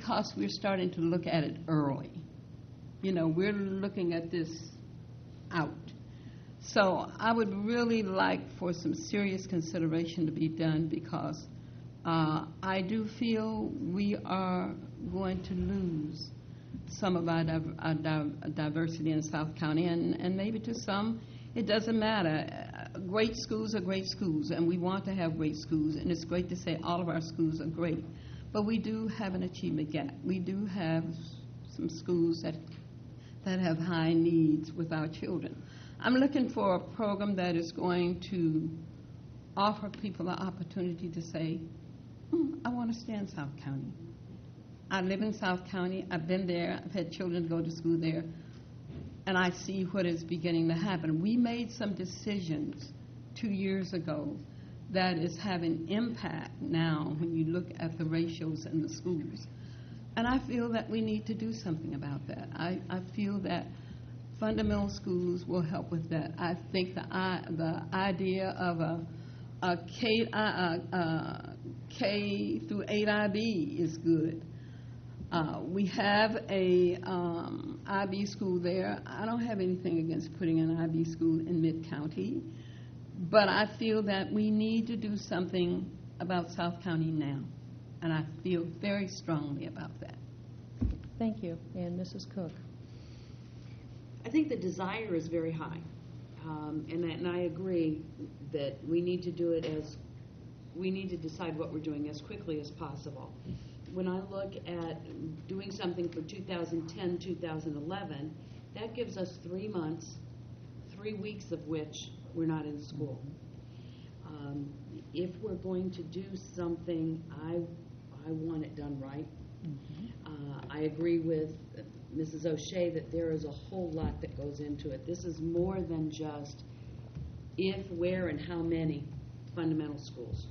because we're starting to look at it early. You know, we're looking at this out. So I would really like for some serious consideration to be done, because I do feel we are going to lose some of our diversity in South County, and maybe to some it doesn't matter. Great schools are great schools, and we want to have great schools, and it's great to say all of our schools are great. But we do have an achievement gap. We do have some schools that have high needs with our children. I'm looking for a program that is going to offer people the opportunity to say, I want to stay in South County. I live in South County. I've been there. I've had children go to school there. And I see what is beginning to happen. We made some decisions 2 years ago that is having impact now when you look at the ratios in the schools. And I feel that we need to do something about that. I feel that fundamental schools will help with that. I think the idea of a K through 8 IB is good. We have a IB school there. I don't have anything against putting an IB school in Mid-County, but I feel that we need to do something about South County now, and I feel very strongly about that. Thank you. And Mrs. Cook. I think the desire is very high, and I agree that we need to do it we need to decide what we're doing as quickly as possible. When I look at doing something for 2010, 2011, that gives us 3 months, 3 weeks of which we're not in school. If we're going to do something, I want it done right. I agree with Mrs. O'Shea that there is a whole lot that goes into it. This is more than just if, where, and how many fundamental schools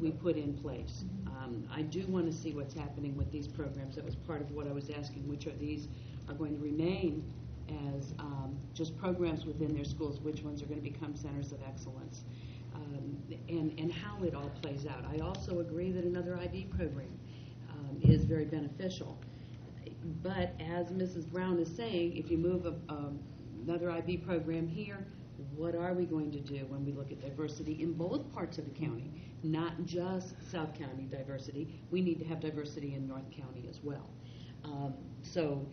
we put in place. I do want to see what's happening with these programs. That was part of what I was asking, which of these are going to remain as just programs within their schools, which ones are going to become centers of excellence, and how it all plays out. I also agree that another IB program is very beneficial. But as Mrs. Brown is saying, if you move another IB program here, what are we going to do when we look at diversity in both parts of the county, not just South County diversity? We need to have diversity in North County as well. So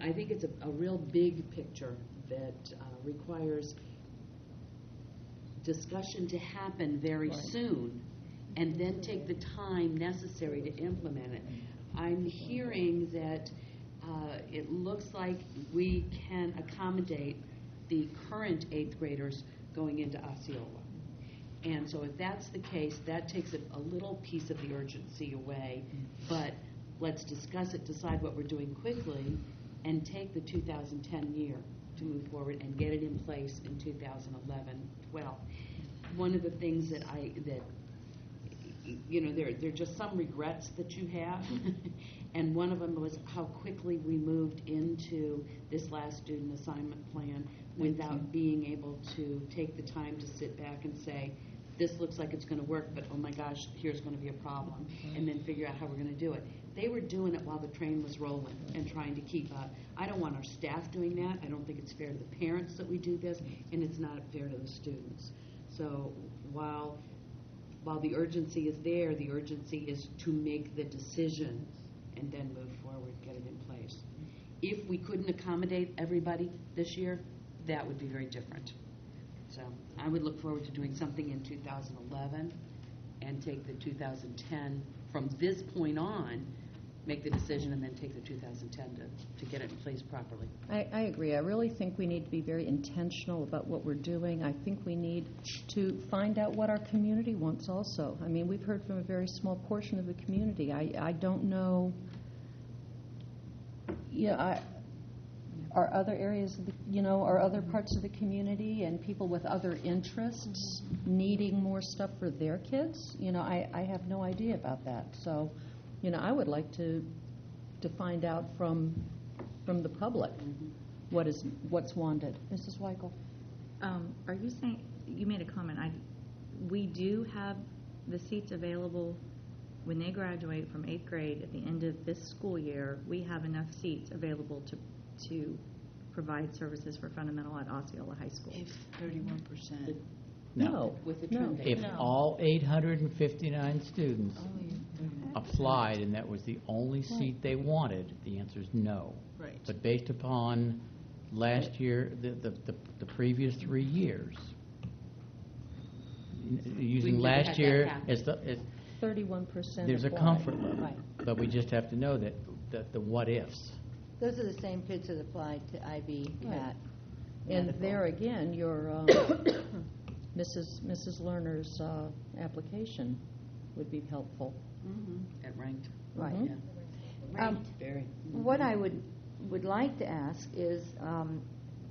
I think it's a real big picture that requires discussion to happen very soon, and then take the time necessary to implement it. I'm hearing that it looks like we can accommodate the current 8th graders going into Osceola. And so if that's the case, that takes a little piece of the urgency away. But let's discuss it, decide what we're doing quickly, and take the 2010 year to move forward and get it in place in 2011. Well, one of the things that there are just some regrets that you have, and one of them was how quickly we moved into this last student assignment plan without being able to take the time to sit back and say, this looks like it's going to work, but oh my gosh, here's going to be a problem, and then figure out how we're going to do it. They were doing it while the train was rolling and trying to keep up. I don't want our staff doing that. I don't think it's fair to the parents that we do this, and it's not fair to the students. So while the urgency is there, the urgency is to make the decision and then move forward, get it in place. If we couldn't accommodate everybody this year, that would be very different. So I would look forward to doing something in 2011 and take the 2010 from this point on, make the decision, and then take the 2010 to get it in place properly. I agree. I really think we need to be very intentional about what we're doing. I think we need to find out what our community wants also. I mean, we've heard from a very small portion of the community. I don't know. Are other areas of are other parts of the community and people with other interests needing more stuff for their kids? I have no idea about that. So, I would like to find out from the public what's wanted. Mrs. Weichel. Are you saying, you made a comment, we do have the seats available when they graduate from 8th grade at the end of this school year, we have enough seats available to provide services for fundamental at Osceola High School. If 31%. No. With the no. trend If data. all 859 students applied and that was the only seat they wanted, the answer is no. Right. But based upon last year, the previous 3 years, using We've never had last that year happen. as the, 31% there's a apply. comfort level. Right. But we just have to know that the what ifs. Those are the same kids that applied to IB Right. at And medical. there again, your Mrs. Lerner's application would be helpful. It ranked. Right. Mhm. Yeah. Very. What I would like to ask is,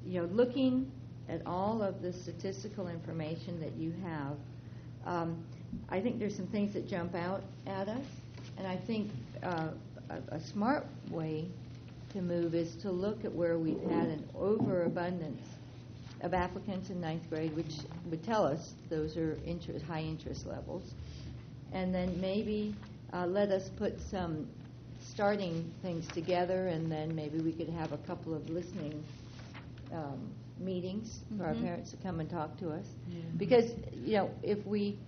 looking at all of the statistical information that you have, I think there's some things that jump out at us, and I think a smart way to move is to look at where we've had an overabundance of applicants in 9th grade, which would tell us those are high interest levels, and then maybe let us put some starting things together, and then maybe we could have a couple of listening meetings for our parents to come and talk to us. Because, if we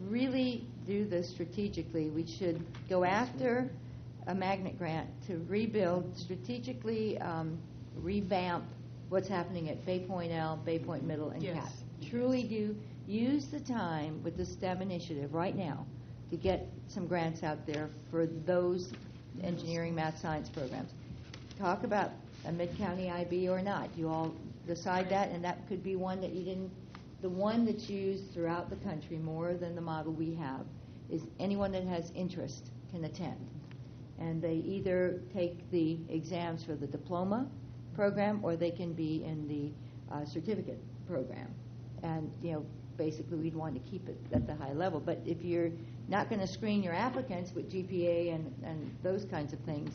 really do this strategically, we should go after a magnet grant to rebuild, strategically revamp what's happening at Bay Point L, Bay Point Middle, and Yes. CAP. Truly do use the time with the STEM initiative right now to get some grants out there for those engineering, math, science programs. Talk about a mid-county IB or not. You all decide that, and that could be one that you didn't. The one that's used throughout the country more than the model we have is anyone that has interest can attend. And they either take the exams for the diploma program or they can be in the certificate program. And, basically we'd want to keep it at the high level. But if you're not going to screen your applicants with GPA and those kinds of things,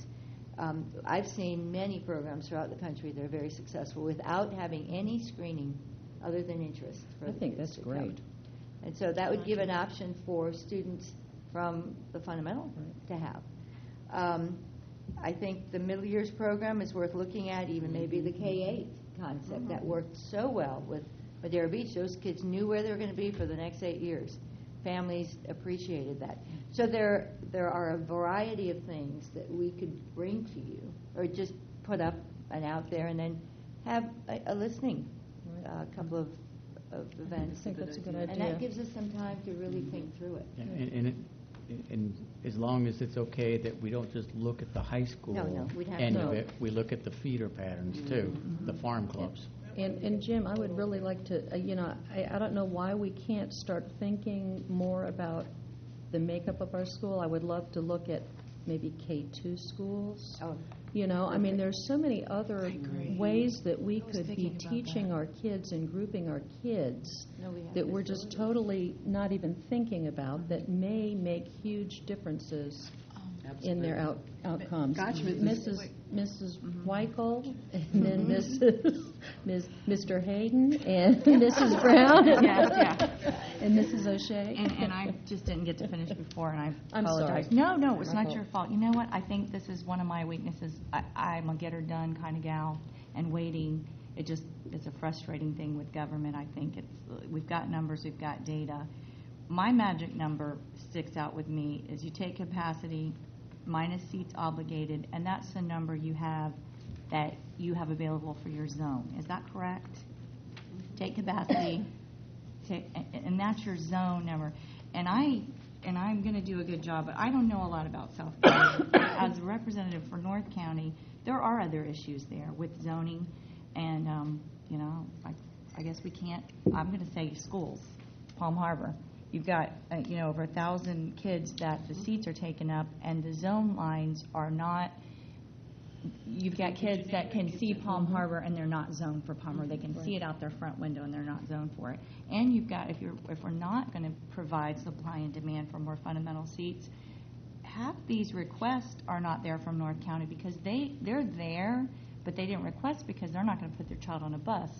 I've seen many programs throughout the country that are very successful without having any screening other than interest. For I the think kids that's to come. great. And so that would give an option for students from the fundamental to have. I think the middle years program is worth looking at, even maybe the K-8 concept that worked so well with Madera Beach. Those kids knew where they were going to be for the next 8 years. Families appreciated that. So there are a variety of things that we could bring to you, or just put up and out there, and then have a listening, a couple of events. I think that's a good And idea. that gives us some time to really think through it. And as long as it's okay that we don't just look at the high school No, we'd have end to- of it, we look at the feeder patterns too, the farm clubs. And Jim, I would really like to, I don't know why we can't start thinking more about the makeup of our school. I would love to look at maybe K-2 schools. Oh, There's so many other ways that we could be teaching our kids and grouping our kids no, we have that we're just totally not even thinking about that may make huge differences in their outcomes. Gosh, Mrs. Weichel, and then Mr. Hayden, and Mrs. Brown, and Mrs. O'Shea. And I just didn't get to finish before, and I I'm apologize. sorry. No, it's not your fault. You know what? I think this is one of my weaknesses. I'm a get-her-done kind of gal, and waiting, it's a frustrating thing with government. I think we've got numbers, we've got data. My magic number sticks out with me is you take capacity minus seats obligated, and that's the number you have that you have available for your zone. Is that correct? Take capacity, and that's your zone number. And I'm going to do a good job, but I don't know a lot about South County. As a representative for North County, there are other issues there with zoning, and I guess we can't. I'm going to say schools, Palm Harbor. You've got over 1,000 kids that the seats are taken up, and the zone lines are not. You've got kids that can see Palm Harbor, and they're not zoned for Palm Harbor. They can see it out their front window, and they're not zoned for it. And you've got if we're not going to provide supply and demand for more fundamental seats, half these requests are not there from North County because they're there, but they didn't request because they're not going to put their child on a bus